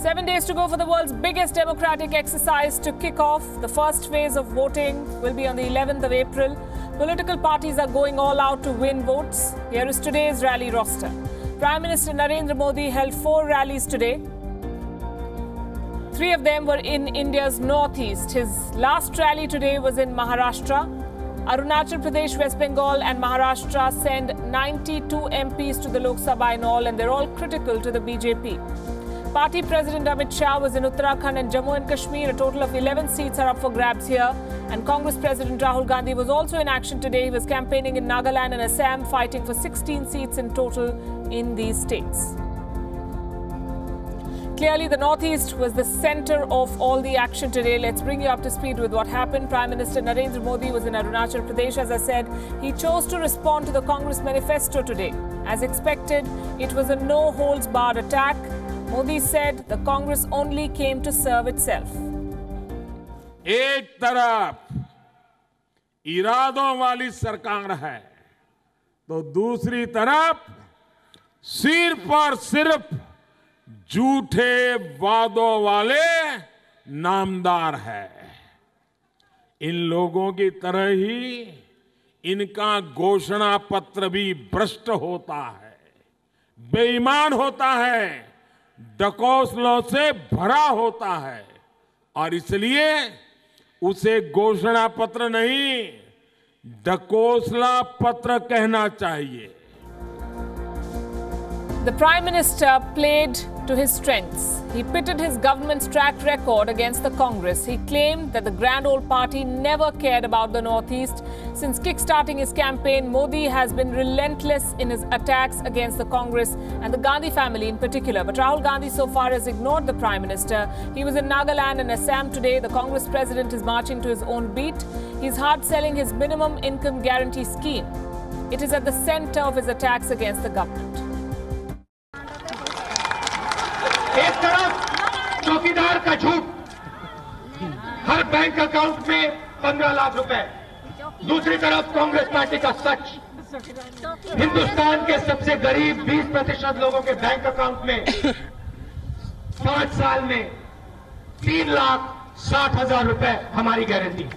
7 days to go for the world's biggest democratic exercise to kick off. The first phase of voting will be on the 11th of April. Political parties are going all out to win votes. Here is today's rally roster. Prime Minister Narendra Modi held 4 rallies today. 3 of them were in India's northeast. His last rally today was in Maharashtra. Arunachal Pradesh, West Bengal and Maharashtra send 92 MPs to the Lok Sabha in all, and they're all critical to the BJP. Party President Amit Shah was in Uttarakhand and Jammu and Kashmir. A total of 11 seats are up for grabs here. And Congress President Rahul Gandhi was also in action today. He was campaigning in Nagaland and Assam, fighting for 16 seats in total in these states. Clearly, the Northeast was the center of all the action today. Let's bring you up to speed with what happened. Prime Minister Narendra Modi was in Arunachal Pradesh. As I said, he chose to respond to the Congress manifesto today. As expected, it was a no-holds-barred attack. Modi said the Congress only came to serve itself. एक तरफ इरादों वाली सरकार है, तो दूसरी तरफ सिर्फ और सिर्फ झूठे वादों वाले नामदार है। इन लोगों की तरह ही इनका घोषणा पत्र भी भ्रष्ट होता है, बेईमान होता है, डकौसलों से भरा होता है और इसलिए उसे घोषणा पत्र नहीं, डकोसला पत्र कहना चाहिए। The Prime Minister played to his strengths. He pitted his government's track record against the Congress. He claimed that the grand old party never cared about the Northeast. Since kick-starting his campaign, Modi has been relentless in his attacks against the Congress and the Gandhi family in particular. But Rahul Gandhi so far has ignored the Prime Minister. He was in Nagaland and Assam today. The Congress president is marching to his own beat. He's hard-selling his minimum income guarantee scheme. It is at the center of his attacks against the government. एक तरफ चौकीदार का झूठ, हर bank account में 15 लाख रुपए, दूसरी तरफ Congress party का सच, हिंदुस्तान के सबसे गरीब 20% लोगों के बैंक अकाउंट में 5 साल में 3,60,000 रुपए हमारी guarantee.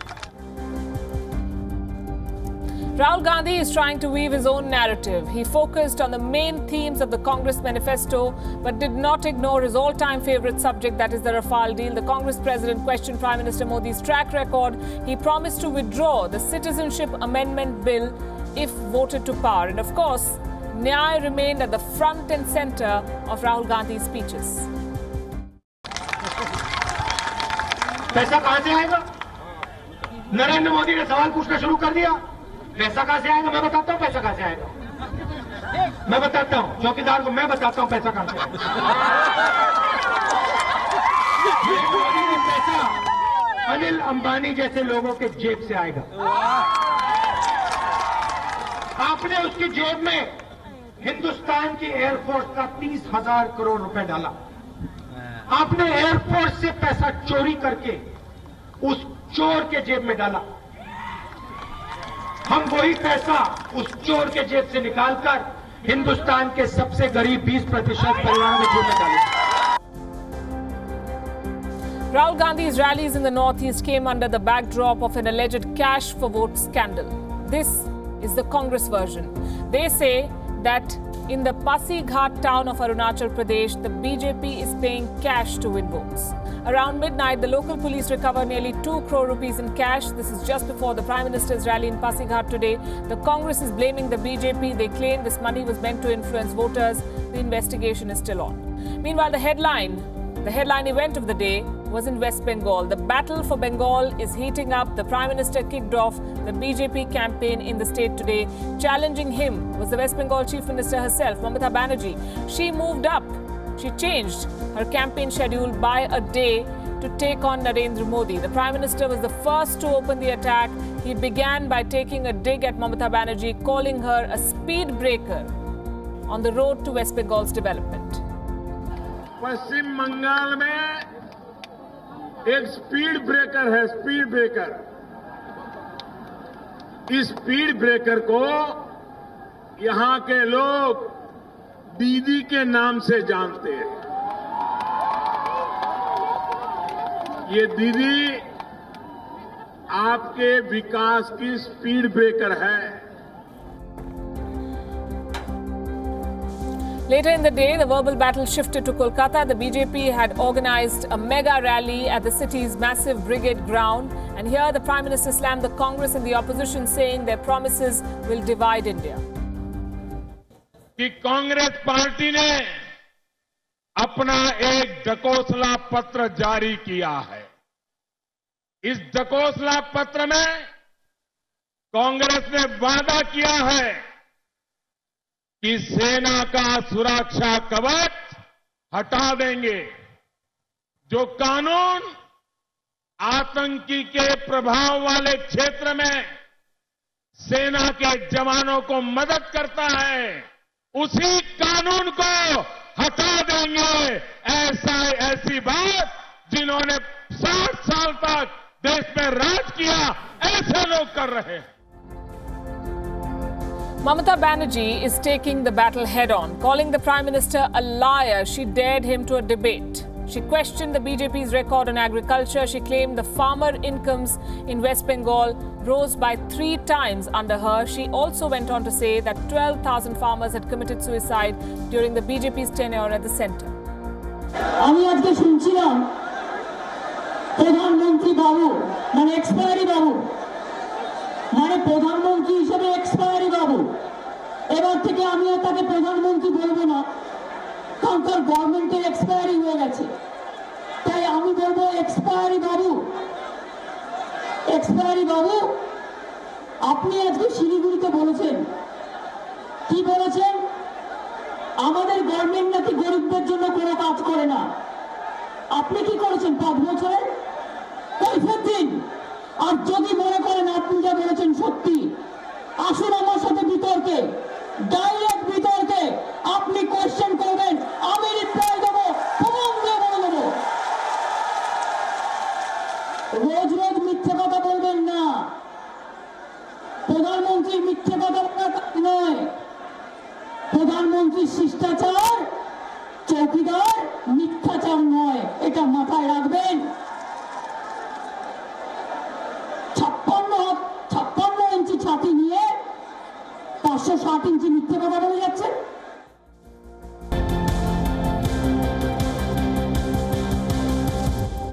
Rahul Gandhi is trying to weave his own narrative. He focused on the main themes of the Congress manifesto, but did not ignore his all-time favorite subject, that is the Rafale deal. The Congress president questioned Prime Minister Modi's track record. He promised to withdraw the Citizenship Amendment Bill if voted to power. And of course, Nyay remained at the front and center of Rahul Gandhi's speeches. पैसा कहां से आएगा? नरेंद्र मोदी ने सवाल पूछना शुरू कर दिया। पैसा कहां से आएगा? मैं बताता हूं पैसा कहां से आएगा। मैं बताता हूं, चौकीदार को मैं बताता हूं पैसा कहां से आएगा। पैसा अनिल अंबानी जैसे लोगों के जेब से आएगा। आपने उसकी जेब में हिंदुस्तान की एयरफोर्स का 30,000 करोड़ रुपए डाला। आपने एयरफोर्स से पैसा चोरी करके उस चोर के जेब में डाला। हम वही पैसा उस चोर के जेब से निकालकर हिंदुस्तान के सबसे गरीब 20% परिवारों के जेब में डालेंगे। Rahul Gandhi's rallies in the Northeast came under the backdrop of an alleged cash for votes scandal. This is the Congress version. They say that in the Pasighat town of Arunachal Pradesh, the BJP is paying cash to win votes. Around midnight, the local police recovered nearly 2 crore rupees in cash. This is just before the Prime Minister's rally in Pasighat today. The Congress is blaming the BJP. They claim this money was meant to influence voters. The investigation is still on. Meanwhile, the headline event of the day was in West Bengal. The battle for Bengal is heating up. The Prime Minister kicked off the BJP campaign in the state today. Challenging him was the West Bengal Chief Minister herself, Mamata Banerjee. She moved up. She changed her campaign schedule by a day to take on Narendra Modi. The Prime Minister was the first to open the attack. He began by taking a dig at Mamata Banerjee, calling her a speed breaker on the road to West Bengal's development. पश्चिम बंगाल में एक speed breaker है, speed breaker. इस speed breaker को यहां के लोग दीदी के नाम से जानते हैं। ये दीदी आपके विकास की स्पीड ब्रेकर है। Later in the day, the verbal battle shifted to Kolkata. The BJP had organized a mega rally at the city's massive brigade ground. And here the Prime Minister slammed the Congress and the opposition, saying their promises will divide India. कि Congress party ने अपना एक ढकोसला पत्र जारी किया है। इस ढकोसला पत्र में कांग्रेस ने वादा किया है कि सेना का सुरक्षा कवच हटा देंगे। जो कानून आतंकी के प्रभाव वाले क्षेत्र में सेना के जवानों को मदद करता है, उसी कानून को हटा देंगे। ऐसी बात जिन्होंने 60 साल तक देश में राज किया, ऐसे लोग कर रहे हैं। Mamata Banerjee is taking the battle head-on. Calling the Prime Minister a liar, she dared him to a debate. She questioned the BJP's record on agriculture. She claimed the farmer incomes in West Bengal rose by 3 times under her. She also went on to say that 12,000 farmers had committed suicide during the BJP's tenure at the centre. আমি আজকে শুনছিলাম প্রধানমন্ত্রী বাবু মানে expiry বাবু মানে প্রধানমন্ত্রী হিসেবে expiry বাবু। এবার থেকে আমি আর তাকে প্রধানমন্ত্রী বলবো না, কারণ তার গভর্নমেন্টের এক্সপায়ারি হয়ে গেছে। তাই আমি বলবো এক্সপায়ারি বাবু। এক্সপায়ারি বাবু, আপনি আজকে শিলিগুড়িতে বলেছেন, কি বলেছেন? আমাদের গভর্নমেন্ট নাকি গরিবদের জন্য কোনো কাজ করে না। আপনি কি করেছেন 5 বছরে? কৈফিয়ত দিন। আর যদি মনে করেন আপনি যা বলেছেন সত্যি, আসুন আমার সাথে বিতর্কে, ডাইরেক্ট বিতর্কে। আপনি কোয়েশ্চেন করবেন, আমি রিপ্লাই দেবো, প্রমাণ দিয়ে বলে দেবো। রোজ রোজ মিথ্যে কথা বলবেন না। প্রধানমন্ত্রী মিথ্যে কথা বলা নয়, প্রধানমন্ত্রীর শিষ্টাচার, চৌকিদার মিথ্যাচার নয়, এটা মাথায় রাখবেন। 56 ইঞ্চি ছাতি নিয়ে 560 ইঞ্চি মিথ্যে কথা বলে যাচ্ছে।